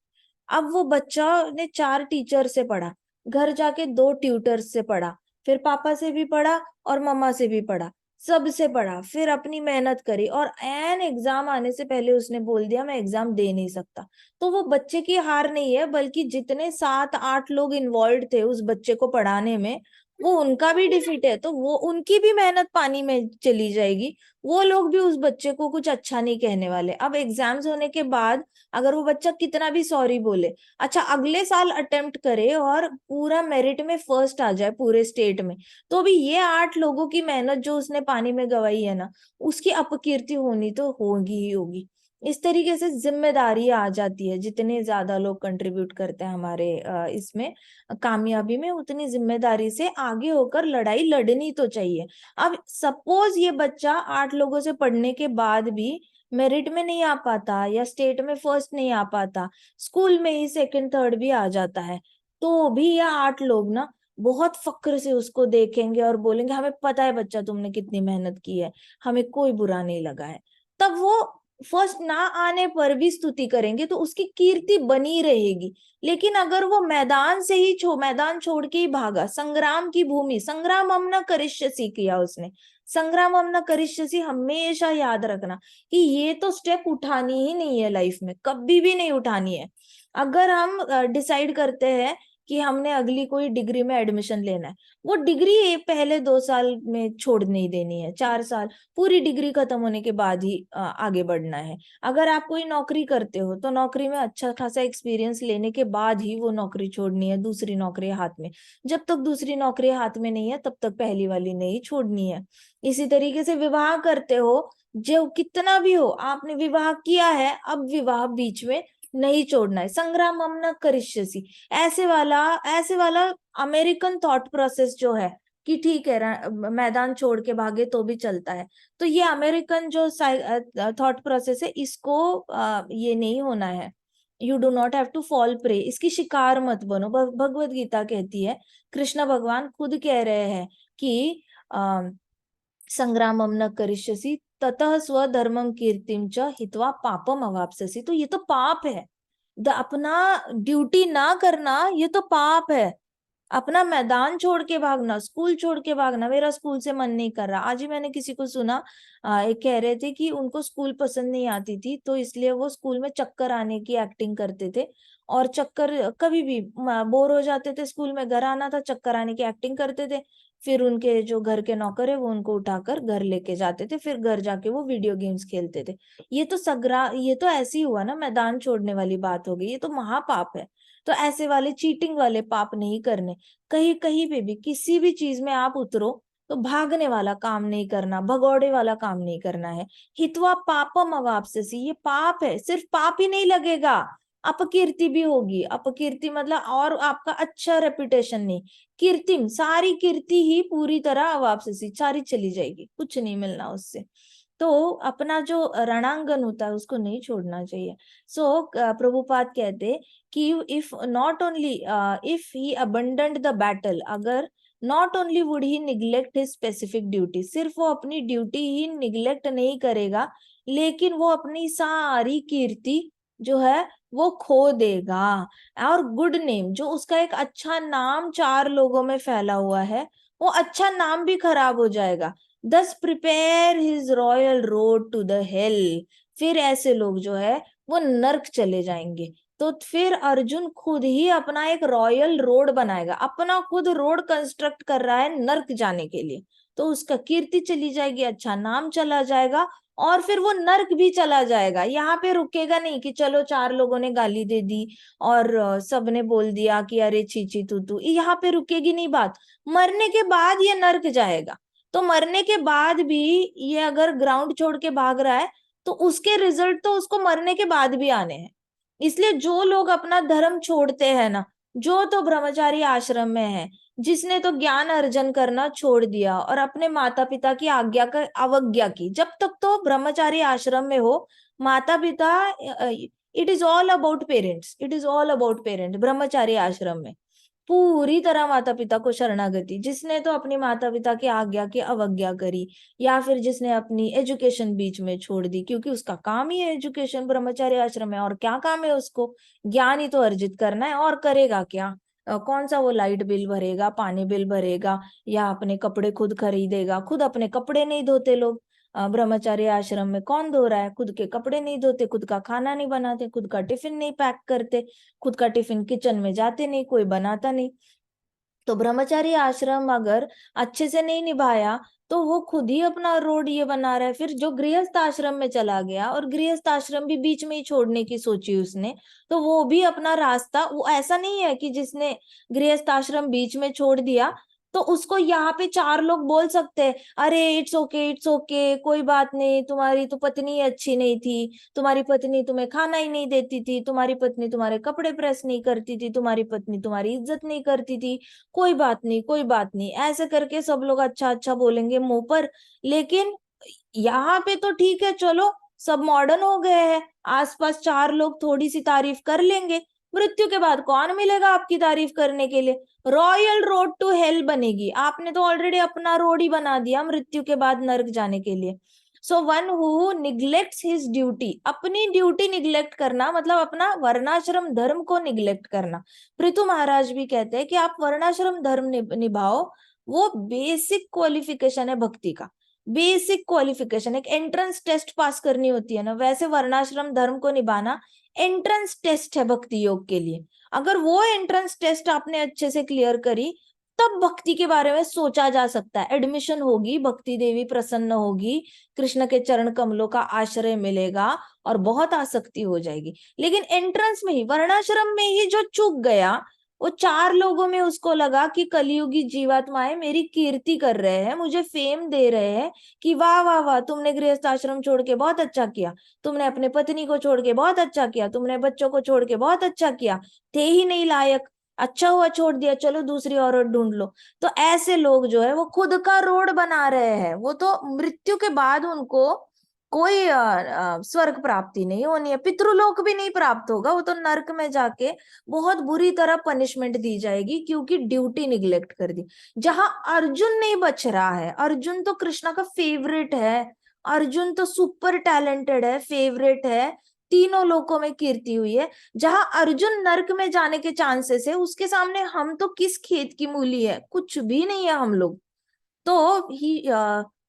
अब वो बच्चा ने 4 टीचर से पढ़ा, घर जाके 2 ट्यूटर्स से पढ़ा, फिर पापा से भी पढ़ा और मम्मा से भी पढ़ा, सबसे पढ़ा, फिर अपनी मेहनत करी और एन एग्जाम आने से पहले उसने बोल दिया मैं एग्जाम दे नहीं सकता. तो वो बच्चे की हार नहीं है, बल्कि जितने 7-8 लोग इन्वॉल्व थे उस बच्चे को पढ़ाने में, वो उनका भी डिफीट है. तो वो उनकी भी मेहनत पानी में चली जाएगी. वो लोग भी उस बच्चे को कुछ अच्छा नहीं कहने वाले. अब एग्जाम्स होने के बाद अगर वो बच्चा कितना भी सॉरी बोले, अच्छा अगले साल अटेम्प्ट करे और पूरा मेरिट में फर्स्ट आ जाए पूरे स्टेट में, तो भी ये 8 लोगों की मेहनत जो उसने पानी में गवाई है ना, उसकी अपकीर्ति होनी तो होगी ही होगी. इस तरीके से जिम्मेदारी आ जाती है. जितने ज्यादा लोग कंट्रीब्यूट करते हैं हमारे इसमें कामयाबी में, उतनी जिम्मेदारी से आगे होकर लड़ाई लड़नी तो चाहिए. अब सपोज ये बच्चा 8 लोगों से पढ़ने के बाद भी मेरिट में नहीं आ पाता या स्टेट में फर्स्ट नहीं आ पाता, स्कूल में ही सेकंड थर्ड भी आ जाता है, तो भी ये 8 लोग ना बहुत फक्र से उसको देखेंगे और बोलेंगे हमें पता है बच्चा तुमने कितनी मेहनत की है, हमें कोई बुरा नहीं लगा है. तब वो फर्स्ट ना आने पर भी स्तुति करेंगे तो उसकी कीर्ति बनी रहेगी. लेकिन अगर वो मैदान छोड़ के ही भागा, संग्राम की भूमि, संग्राम हम न करिष्यसि किया उसने, संग्राम हम न करिष्यसि हमेशा याद रखना कि ये तो स्टेप उठानी ही नहीं है लाइफ में, कभी भी नहीं उठानी है. अगर हम डिसाइड करते हैं कि हमने अगली कोई डिग्री में एडमिशन लेना है, वो डिग्री पहले 2 साल में छोड़ नहीं देनी है, 4 साल पूरी डिग्री खत्म होने के बाद ही आगे बढ़ना है. अगर आप कोई नौकरी करते हो तो नौकरी में अच्छा खासा एक्सपीरियंस लेने के बाद ही वो नौकरी छोड़नी है, दूसरी नौकरी हाथ में. जब तक दूसरी नौकरी हाथ में नहीं है तब तक पहली वाली नहीं छोड़नी है. इसी तरीके से विवाह करते हो, जो कितना भी हो, आपने विवाह किया है, अब विवाह बीच में नहीं छोड़ना है. संग्राम हम न करिष्यसि, ऐसे वाला अमेरिकन थॉट प्रोसेस जो है कि ठीक है मैदान छोड़ के भागे तो भी चलता है, तो ये अमेरिकन जो थॉट प्रोसेस है, इसको ये नहीं होना है. You do not have to fall prey, इसकी शिकार मत बनो. भगवत गीता कहती है, कृष्ण भगवान खुद कह रहे हैं कि संग्रामम न करिष्यसि ततः स्वधर्मम कीर्तिम च हित्वा पापम अवाप्स्यसि. तो ये तो पाप है. अपना ड्यूटी ना करना ये तो पाप है. अपना मैदान छोड़ के भागना, स्कूल छोड़ के भागना, मेरा स्कूल से मन नहीं कर रहा. आज ही मैंने किसी को सुना, एक कह रहे थे कि उनको स्कूल पसंद नहीं आती थी, तो इसलिए वो स्कूल में चक्कर आने की एक्टिंग करते थे. और चक्कर कभी भी बोर हो जाते थे, स्कूल में घर आना था, चक्कर आने की एक्टिंग करते थे. फिर उनके जो घर के नौकर है वो उनको उठाकर घर लेके जाते थे, फिर घर जाके वो वीडियो गेम्स खेलते थे. ये तो ऐसे ही हुआ ना, मैदान छोड़ने वाली बात हो गई. ये तो महापाप है. तो ऐसे वाले चीटिंग वाले पाप नहीं करने. कहीं कहीं पे भी किसी भी चीज में आप उतरो तो भागने वाला काम नहीं करना, भगौड़े वाला काम नहीं करना है. हित्वा पापम अवाप्स्यसि, ये पाप है. सिर्फ पाप ही नहीं लगेगा, अपकीर्ति भी होगी. अपकीर्ति मतलब और आपका अच्छा रेपुटेशन नहीं, कीर्तिम, सारी कीर्ति ही पूरी तरह अवाप्स्यसि, सारी चली जाएगी, कुछ नहीं मिलना उससे. तो अपना जो रणांगन होता है उसको नहीं छोड़ना चाहिए. सो प्रभुपाद कहते कि इफ ही अबंडन्ड द बैटल, अगर not only would he neglect his specific duty, सिर्फ वो अपनी ड्यूटी ही निग्लेक्ट नहीं करेगा, लेकिन वो अपनी सारी कीर्ति जो है वो खो देगा. और गुड नेम, जो उसका एक अच्छा नाम 4 लोगों में फैला हुआ है, वो अच्छा नाम भी खराब हो जाएगा. Thus prepare his royal road to the hell, फिर ऐसे लोग जो है वो नर्क चले जाएंगे. तो फिर अर्जुन खुद ही अपना एक रॉयल रोड बनाएगा, अपना खुद रोड कंस्ट्रक्ट कर रहा है नर्क जाने के लिए। तो उसका कीर्ति चली जाएगी, अच्छा नाम चला जाएगा, और फिर वो नर्क भी चला जाएगा। यहाँ पे रुकेगा नहीं कि चलो 4 लोगों ने गाली दे दी और सबने बोल दिया कि अरे चीची तू, यहाँ पे रुकेगी नहीं बात। मरने के बाद ये नर्क जाएगा। तो मरने के बाद भी ये अगर ग्राउंड छोड़ के भाग रहा है तो उसके रिजल्ट तो उसको मरने के बाद भी आने हैं। इसलिए जो लोग अपना धर्म छोड़ते हैं ना, जो तो ब्रह्मचारी आश्रम में है, जिसने तो ज्ञान अर्जन करना छोड़ दिया और अपने माता पिता की आज्ञा का अवज्ञा की, जब तक तो ब्रह्मचारी आश्रम में हो, माता पिता, it is all about parents, it is all about parents ब्रह्मचारी आश्रम में। पूरी तरह माता पिता को शरणागति, जिसने तो अपनी माता पिता की आज्ञा की अवज्ञा करी, या फिर जिसने अपनी एजुकेशन बीच में छोड़ दी, क्योंकि उसका काम ही है एजुकेशन, ब्रह्मचारी आश्रम में और क्या काम है उसको, ज्ञान ही तो अर्जित करना है, और करेगा क्या? कौन सा वो लाइट बिल भरेगा, पानी बिल भरेगा, या अपने कपड़े खुद खरीदेगा? खुद अपने कपड़े नहीं धोते लोग। ब्रह्मचारी आश्रम में कौन धो रहा है? खुद के कपड़े नहीं धोते, खुद का खाना नहीं बनाते, खुद का टिफिन नहीं पैक करते, खुद का टिफिन किचन में जाते नहीं, कोई बनाता नहीं। तो ब्रह्मचारी आश्रम अगर अच्छे से नहीं निभाया तो वो खुद ही अपना रोड ये बना रहा है। फिर जो गृहस्थ आश्रम में चला गया और गृहस्थ आश्रम भी बीच में ही छोड़ने की सोची उसने, तो वो भी अपना रास्ता, वो ऐसा नहीं है कि जिसने गृहस्थ आश्रम बीच में छोड़ दिया तो उसको यहाँ पे 4 लोग बोल सकते हैं, अरे इट्स ओके, इट्स ओके, कोई बात नहीं, तुम्हारी तो पत्नी अच्छी नहीं थी, तुम्हारी पत्नी तुम्हें खाना ही नहीं देती थी, तुम्हारी पत्नी तुम्हारे कपड़े प्रेस नहीं करती थी, तुम्हारी पत्नी तुम्हारी इज्जत नहीं करती थी, कोई बात नहीं, कोई बात नहीं, ऐसे करके सब लोग अच्छा अच्छा बोलेंगे मुंह पर। लेकिन यहाँ पे तो ठीक है, चलो सब मॉडर्न हो गए हैं, आसपास 4 लोग थोड़ी सी तारीफ कर लेंगे, मृत्यु के बाद कौन मिलेगा आपकी तारीफ करने के लिए? रॉयल रोड टू हेल बनेगी। आपने तो ऑलरेडी अपना रोड ही बना दिया मृत्यु के बाद नर्क जाने के लिए। So one who neglects his duty, अपनी ड्यूटी निग्लेक्ट करना मतलब अपना वर्णाश्रम धर्म को निग्लेक्ट करना। पृथु महाराज भी कहते हैं कि आप वर्णाश्रम धर्म निभाओ, वो बेसिक क्वालिफिकेशन है भक्ति का। बेसिक क्वालिफिकेशन, एक एंट्रेंस टेस्ट पास करनी होती है ना, वैसे वर्णाश्रम धर्म को निभाना एंट्रेंस टेस्ट है भक्ति योग के लिए। अगर वो एंट्रेंस टेस्ट आपने अच्छे से क्लियर करी, तब भक्ति के बारे में सोचा जा सकता है। एडमिशन होगी, भक्ति देवी प्रसन्न होगी, कृष्ण के चरण कमलों का आश्रय मिलेगा और बहुत आसक्ति हो जाएगी। लेकिन एंट्रेंस में ही, वर्णाश्रम में ही जो चूक गया, वो 4 लोगों में उसको लगा कि कलियुगी जीवात्माएं मेरी कीर्ति कर रहे हैं, मुझे फेम दे रहे हैं कि वाह वाह वाह, तुमने गृहस्थ आश्रम छोड़ के बहुत अच्छा किया, तुमने अपने पत्नी को छोड़ के बहुत अच्छा किया, तुमने बच्चों को छोड़ के बहुत अच्छा किया, थे ही नहीं लायक, अच्छा हुआ छोड़ दिया, चलो दूसरी औरत ढूंढ लो। तो ऐसे लोग जो है वो खुद का रोड बना रहे हैं। वो तो मृत्यु के बाद उनको कोई स्वर्ग प्राप्ति नहीं होनी है, पितृलोक भी नहीं प्राप्त होगा, वो तो नरक में जाके बहुत बुरी तरह पनिशमेंट दी जाएगी, क्योंकि ड्यूटी निग्लेक्ट कर दी। जहां अर्जुन नहीं बच रहा है, अर्जुन तो कृष्णा का फेवरेट है, अर्जुन तो सुपर टैलेंटेड है, फेवरेट है, तीनों लोकों में कीर्ति हुई है, जहां अर्जुन नरक में जाने के चांसेस है, उसके सामने हम तो किस खेत की मूली है, कुछ भी नहीं है हम लोग। तो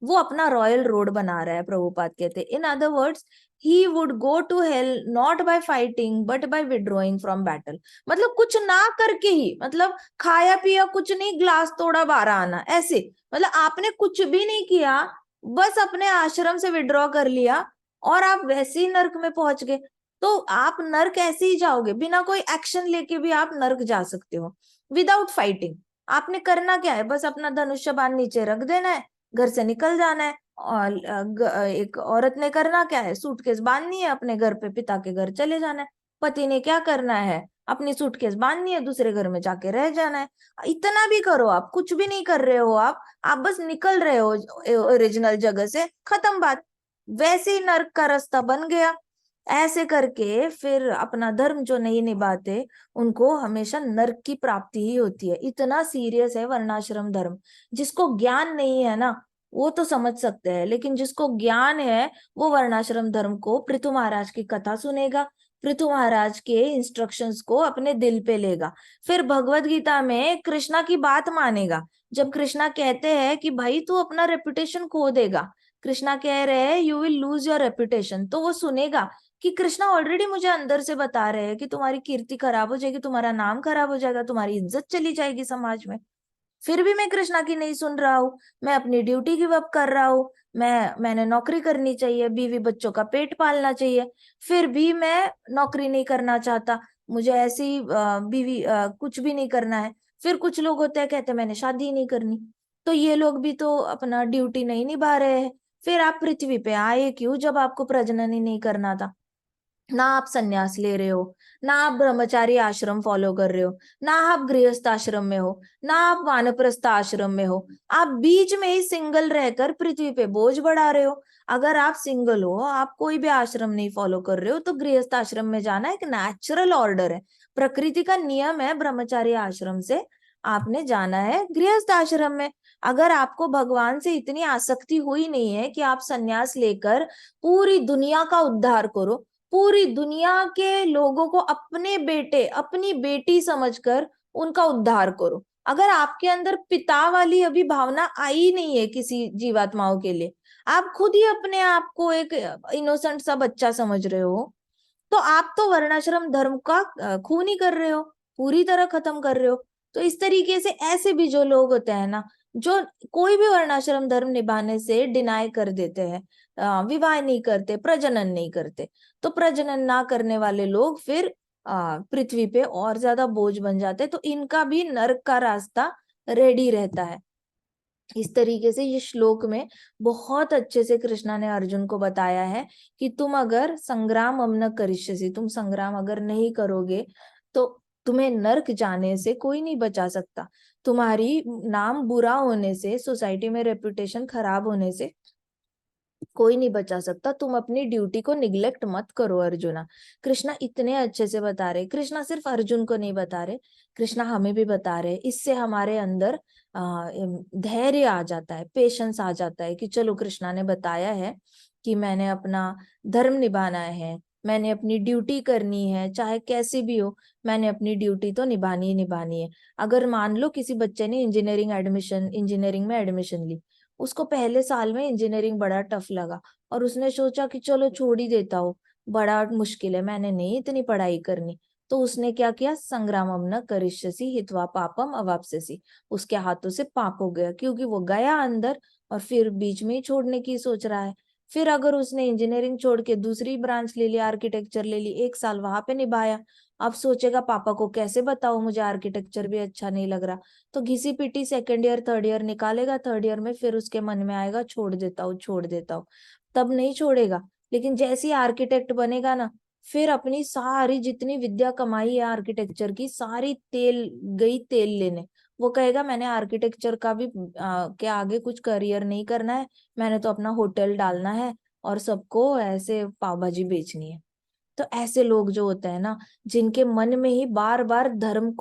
वो अपना रॉयल रोड बना रहा है, प्रभुपाद कहते हैं। In other words, he would go to hell not by fighting but by withdrawing from battle. मतलब कुछ ना करके ही, मतलब खाया पिया कुछ नहीं, ग्लास तोड़ा 12 आना, ऐसे, मतलब आपने कुछ भी नहीं किया, बस अपने आश्रम से विड्रॉ कर लिया और आप वैसे ही नर्क में पहुंच गए। तो आप नर्क ऐसे ही जाओगे, बिना कोई एक्शन लेके भी आप नर्क जा सकते हो विदाउट फाइटिंग। आपने करना क्या है, बस अपना धनुष्य बाण नीचे रख देना है, घर से निकल जाना है। और एक औरत ने करना क्या है, सूटकेस बांधनी है, अपने घर पे पिता के घर चले जाना है। पति ने क्या करना है, अपनी सूटकेस बांधनी है, दूसरे घर में जाके रह जाना है। इतना भी करो, आप कुछ भी नहीं कर रहे हो, आप बस निकल रहे हो ओरिजिनल जगह से, खत्म बात। वैसे ही नर्क का रास्ता बन गया। ऐसे करके फिर अपना धर्म जो नहीं निभाते उनको हमेशा नर्क की प्राप्ति ही होती है। इतना सीरियस है वर्णाश्रम धर्म। जिसको ज्ञान नहीं है ना, वो तो समझ सकते हैं, लेकिन जिसको ज्ञान है वो वर्णाश्रम धर्म को, पृथु महाराज की कथा सुनेगा, पृथु महाराज के इंस्ट्रक्शंस को अपने दिल पे लेगा, फिर भगवत गीता में कृष्णा की बात मानेगा। जब कृष्णा कहते हैं कि भाई तू अपना रेपुटेशन खो देगा, कृष्णा कह रहे हैं you will lose your reputation, तो वो सुनेगा कि कृष्णा ऑलरेडी मुझे अंदर से बता रहे हैं कि तुम्हारी कीर्ति खराब हो जाएगी, तुम्हारा नाम खराब हो जाएगा, तुम्हारी इज्जत चली जाएगी समाज में। फिर भी मैं कृष्णा की नहीं सुन रहा हूँ, मैं अपनी ड्यूटी गिव अप कर रहा हूँ, मैंने नौकरी करनी चाहिए, बीवी बच्चों का पेट पालना चाहिए, फिर भी मैं नौकरी नहीं करना चाहता, मुझे ऐसी बीवी कुछ भी नहीं करना है। फिर कुछ लोग होते हैं कहते हैं मैंने शादी ही नहीं करनी। तो ये लोग भी तो अपना ड्यूटी नहीं निभा रहे हैं। फिर आप पृथ्वी पे आए क्यों जब आपको प्रजनन ही नहीं करना था? ना आप संन्यास ले रहे हो, ना आप ब्रह्मचारी आश्रम फॉलो कर रहे हो, ना आप गृहस्थ आश्रम में हो, ना आप वानप्रस्थ आश्रम में हो, आप बीच में ही सिंगल रहकर पृथ्वी पे बोझ बढ़ा रहे हो। अगर आप सिंगल हो, आप कोई भी आश्रम नहीं फॉलो कर रहे हो, तो गृहस्थ आश्रम में जाना एक नेचुरल ऑर्डर है, प्रकृति का नियम है। ब्रह्मचारी आश्रम से आपने जाना है गृहस्थ आश्रम में। अगर आपको भगवान से इतनी आसक्ति हुई नहीं है कि आप संन्यास लेकर पूरी दुनिया का उद्धार करो, पूरी दुनिया के लोगों को अपने बेटे अपनी बेटी समझकर उनका उद्धार करो, अगर आपके अंदर पिता वाली अभी भावना आई नहीं है किसी जीवात्माओं के लिए, आप खुद ही अपने आप को एक इनोसेंट सा बच्चा समझ रहे हो, तो आप तो वर्णाश्रम धर्म का खून ही कर रहे हो, पूरी तरह खत्म कर रहे हो। तो इस तरीके से ऐसे भी जो लोग होते हैं ना, जो कोई भी वर्णाश्रम धर्म निभाने से डिनाई कर देते हैं, विवाह नहीं करते, प्रजनन नहीं करते, तो प्रजनन ना करने वाले लोग फिर पृथ्वी पे और ज्यादा बोझ बन जाते हैं, तो इनका भी नरक का रास्ता रेडी रहता है। इस तरीके से ये श्लोक में बहुत अच्छे से कृष्णा ने अर्जुन को बताया है कि तुम अगर संग्राम न करिष्यसि, तुम संग्राम अगर नहीं करोगे तो तुम्हें नरक जाने से कोई नहीं बचा सकता, तुम्हारी नाम बुरा होने से, सोसाइटी में रेपुटेशन खराब होने से कोई नहीं बचा सकता। तुम अपनी ड्यूटी को निग्लेक्ट मत करो अर्जुना। कृष्णा इतने अच्छे से बता रहे, कृष्णा सिर्फ अर्जुन को नहीं बता रहे, कृष्णा हमें भी बता रहे। इससे हमारे अंदर धैर्य आ जाता है, पेशेंस आ जाता है कि चलो कृष्णा ने बताया है कि मैंने अपना धर्म निभाना है, मैंने अपनी ड्यूटी करनी है, चाहे कैसी भी हो, मैंने अपनी ड्यूटी तो निभानी ही निभानी है। अगर मान लो किसी बच्चे ने इंजीनियरिंग में एडमिशन ली, उसको पहले साल में इंजीनियरिंग बड़ा टफ लगा और उसने सोचा कि चलो छोड़ ही देता हूँ, बड़ा मुश्किल है, मैंने नहीं इतनी पढ़ाई करनी। तो उसने क्या किया, संग्रामम न करिष्यसि हित्वा पापम अवाप्स्यसि, उसके हाथों से पाप हो गया, क्योंकि वो गया अंदर और फिर बीच में ही छोड़ने की सोच रहा है। फिर अगर उसने इंजीनियरिंग छोड़ के दूसरी ब्रांच ले ली, आर्किटेक्चर ले ली, एक साल वहां पे निभाया, अब सोचेगा पापा को कैसे बताओ मुझे आर्किटेक्चर भी अच्छा नहीं लग रहा, तो घिसी पिटी सेकेंड ईयर थर्ड ईयर निकालेगा, थर्ड ईयर में फिर उसके मन में आएगा छोड़ देता हूँ छोड़ देता हूँ, तब नहीं छोड़ेगा। लेकिन जैसे ही आर्किटेक्ट बनेगा ना, फिर अपनी सारी जितनी विद्या कमाई है आर्किटेक्चर की सारी तेल गई तेल लेने। वो कहेगा मैंने आर्किटेक्चर का भी के आगे कुछ करियर नहीं करना है, मैंने तो अपना होटल डालना है और सबको ऐसे पाव भाजी बेचनी है। तो ऐसे लोग जो होते हैं ना, जिनके मन में ही बार बार धर्म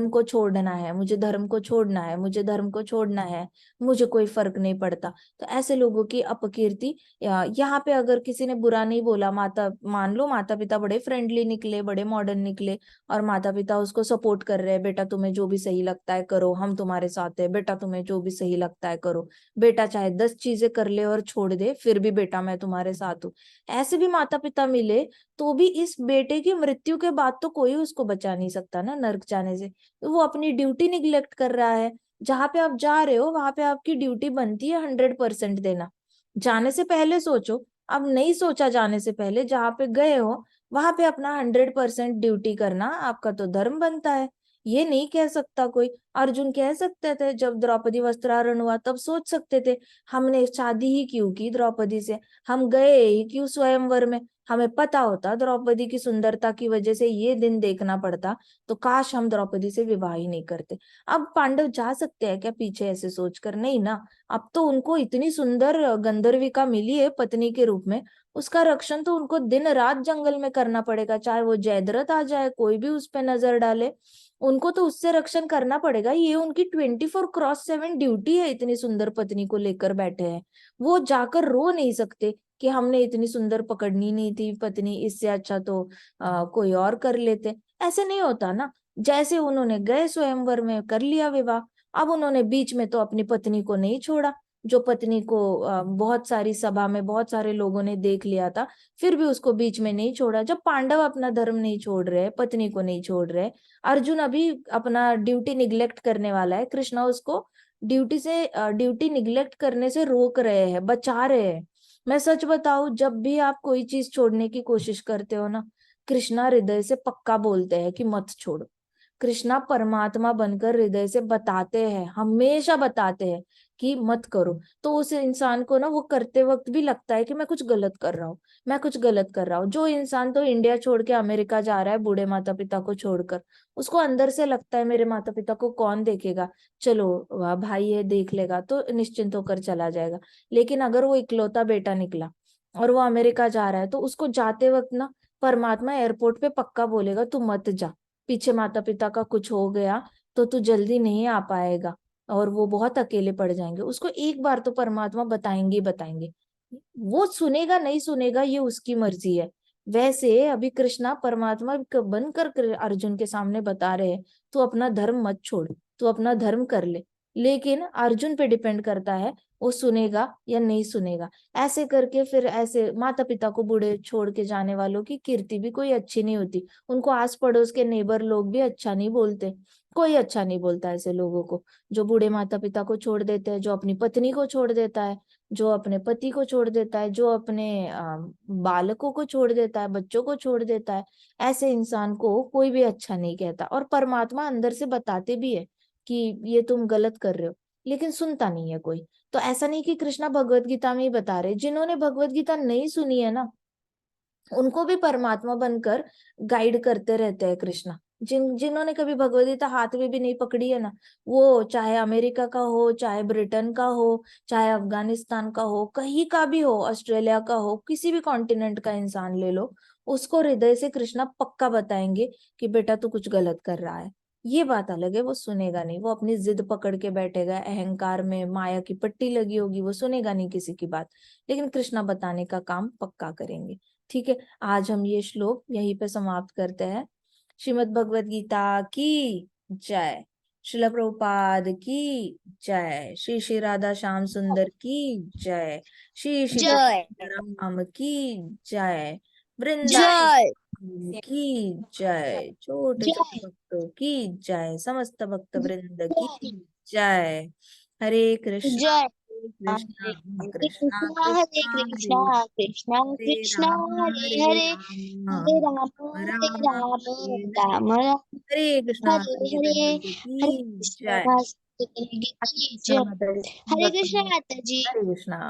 को छोड़ना है, मुझे धर्म को छोड़ना है, मुझे धर्म को छोड़ना है, मुझे कोई फर्क नहीं पड़ता, तो ऐसे लोगों की अपकीर्ति, यहाँ पे अगर किसी ने बुरा नहीं बोला, मान लो माता पिता बड़े फ्रेंडली निकले, बड़े मॉडर्न निकले और माता पिता उसको सपोर्ट कर रहे हैं, बेटा तुम्हें जो भी सही लगता है करो, हम तुम्हारे साथ है, बेटा तुम्हें जो भी सही लगता है करो, बेटा चाहे 10 चीजें कर ले और छोड़ दे फिर भी बेटा मैं तुम्हारे साथ हूँ, ऐसे भी माता पिता मिले, तो भी इस बेटे की मृत्यु के बाद तो कोई उसको बचा नहीं सकता ना नर्क जाने से। तो वो अपनी ड्यूटी निग्लेक्ट कर रहा है। जहां पे आप जा रहे हो वहां पे आपकी ड्यूटी बनती है 100% देना। जाने से पहले सोचो, अब नहीं सोचा जाने से पहले, जहां पे गए हो वहां पे अपना 100% ड्यूटी करना आपका तो धर्म बनता है। ये नहीं कह सकता कोई। अर्जुन कह सकते थे जब द्रौपदी वस्त्राहरण हुआ तब सोच सकते थे हमने शादी ही क्यों की द्रौपदी से, हम गए ही क्यों स्वयंवर में, हमें पता होता द्रौपदी की सुंदरता की वजह से ये दिन देखना पड़ता, तो काश हम द्रौपदी से विवाह ही नहीं करते। अब पांडव जा सकते हैं क्या पीछे ऐसे सोचकर? नहीं ना। अब तो उनको इतनी सुंदर गंधर्विका मिली है पत्नी के रूप में, उसका रक्षण तो उनको दिन रात जंगल में करना पड़ेगा, चाहे वो जयद्रथ आ जाए, कोई भी उस पर नजर डाले, उनको तो उससे रक्षण करना पड़ेगा। ये उनकी 24/7 ड्यूटी है, इतनी सुंदर पत्नी को लेकर बैठे हैं। वो जाकर रो नहीं सकते कि हमने इतनी सुंदर पकड़नी नहीं थी पत्नी, इससे अच्छा तो कोई और कर लेते। ऐसे नहीं होता ना। जैसे उन्होंने गए स्वयंवर में कर लिया विवाह, अब उन्होंने बीच में तो अपनी पत्नी को नहीं छोड़ा, जो पत्नी को बहुत सारी सभा में बहुत सारे लोगों ने देख लिया था, फिर भी उसको बीच में नहीं छोड़ा। जब पांडव अपना धर्म नहीं छोड़ रहे, पत्नी को नहीं छोड़ रहे, अर्जुन अभी अपना ड्यूटी निग्लेक्ट करने वाला है, कृष्णा उसको ड्यूटी निग्लेक्ट करने से रोक रहे हैं, बचा रहे हैं। मैं सच बताऊं, जब भी आप कोई चीज छोड़ने की कोशिश करते हो ना, कृष्णा हृदय से पक्का बोलते हैं कि मत छोड़ो। कृष्णा परमात्मा बनकर हृदय से बताते हैं, हमेशा बताते हैं कि मत करो। तो उस इंसान को ना वो करते वक्त भी लगता है कि मैं कुछ गलत कर रहा हूँ, मैं कुछ गलत कर रहा हूँ। जो इंसान तो इंडिया छोड़ के अमेरिका जा रहा है बूढ़े माता पिता को छोड़कर, उसको अंदर से लगता है मेरे माता पिता को कौन देखेगा, चलो वाह भाई ये देख लेगा तो निश्चिंत होकर चला जाएगा। लेकिन अगर वो इकलौता बेटा निकला और वो अमेरिका जा रहा है, तो उसको जाते वक्त ना परमात्मा एयरपोर्ट पे पक्का बोलेगा तू मत जा, पीछे माता पिता का कुछ हो गया तो तू जल्दी नहीं आ पाएगा और वो बहुत अकेले पड़ जाएंगे। उसको एक बार तो परमात्मा बताएंगे ही बताएंगे। वो सुनेगा नहीं सुनेगा ये उसकी मर्जी है। वैसे अभी कृष्णा परमात्मा बनकर अर्जुन के सामने बता रहे हैं तू अपना धर्म मत छोड़, तू अपना धर्म कर ले। लेकिन अर्जुन पे डिपेंड करता है वो सुनेगा या नहीं सुनेगा। ऐसे करके फिर ऐसे माता पिता को बूढ़े छोड़ के जाने वालों की कीर्ति भी कोई अच्छी नहीं होती। उनको आस पड़ोस के नेबर लोग भी अच्छा नहीं बोलते, कोई अच्छा नहीं बोलता ऐसे लोगों को जो बूढ़े माता पिता को छोड़ देते हैं, जो अपनी पत्नी को छोड़ देता है, जो अपने पति को छोड़ देता है, जो अपने बालकों को छोड़ देता है, बच्चों को छोड़ देता है। ऐसे इंसान को कोई भी अच्छा नहीं कहता। और परमात्मा अंदर से बताते भी है कि ये तुम गलत कर रहे हो, लेकिन सुनता नहीं है कोई। तो ऐसा नहीं कि कृष्णा भगवत गीता में ही बता रहे, जिन्होंने भगवत गीता नहीं सुनी है ना उनको भी परमात्मा बनकर गाइड करते रहते हैं कृष्णा। जिन्होंने कभी भगवद गीता हाथ में भी नहीं पकड़ी है ना, वो चाहे अमेरिका का हो, चाहे ब्रिटेन का हो, चाहे अफगानिस्तान का हो, कहीं का भी हो, ऑस्ट्रेलिया का हो, किसी भी कॉन्टिनेंट का इंसान ले लो, उसको हृदय से कृष्णा पक्का बताएंगे कि बेटा तू कुछ गलत कर रहा है। ये बात अलग है, वो सुनेगा नहीं, वो अपनी जिद पकड़ के बैठेगा, अहंकार में माया की पट्टी लगी होगी, वो सुनेगा नहीं किसी की बात। लेकिन कृष्णा बताने का काम पक्का करेंगे। ठीक है, आज हम ये श्लोक यहीं पे समाप्त करते हैं। श्रीमद् भगवद गीता की जय। श्रील प्रभुपाद की जय। श्री श्री राधा श्याम सुंदर की जय। श्री श्री जय राम की जय। वृंदावन जय की जय। छोटे छोटे जय भक्तों की जय। समस्त भक्त वृंद की जय। हरे कृष्णा जय कृष्णा हरे कृष्णा कृष्णा हरे कृष्णा कृष्णा हरे कृष्णा हरे कृष्णा राम हरे हरे हरे राम हरे राम राम हरे राम हरे राम हरे। राम हरे कृष्णा हरे संकीर्तन हरे करते हरे की कृष्णा जय। की हरे जय कृष्णा माता हरे जी। कृष्णा माता जी। हरे कृष्णा।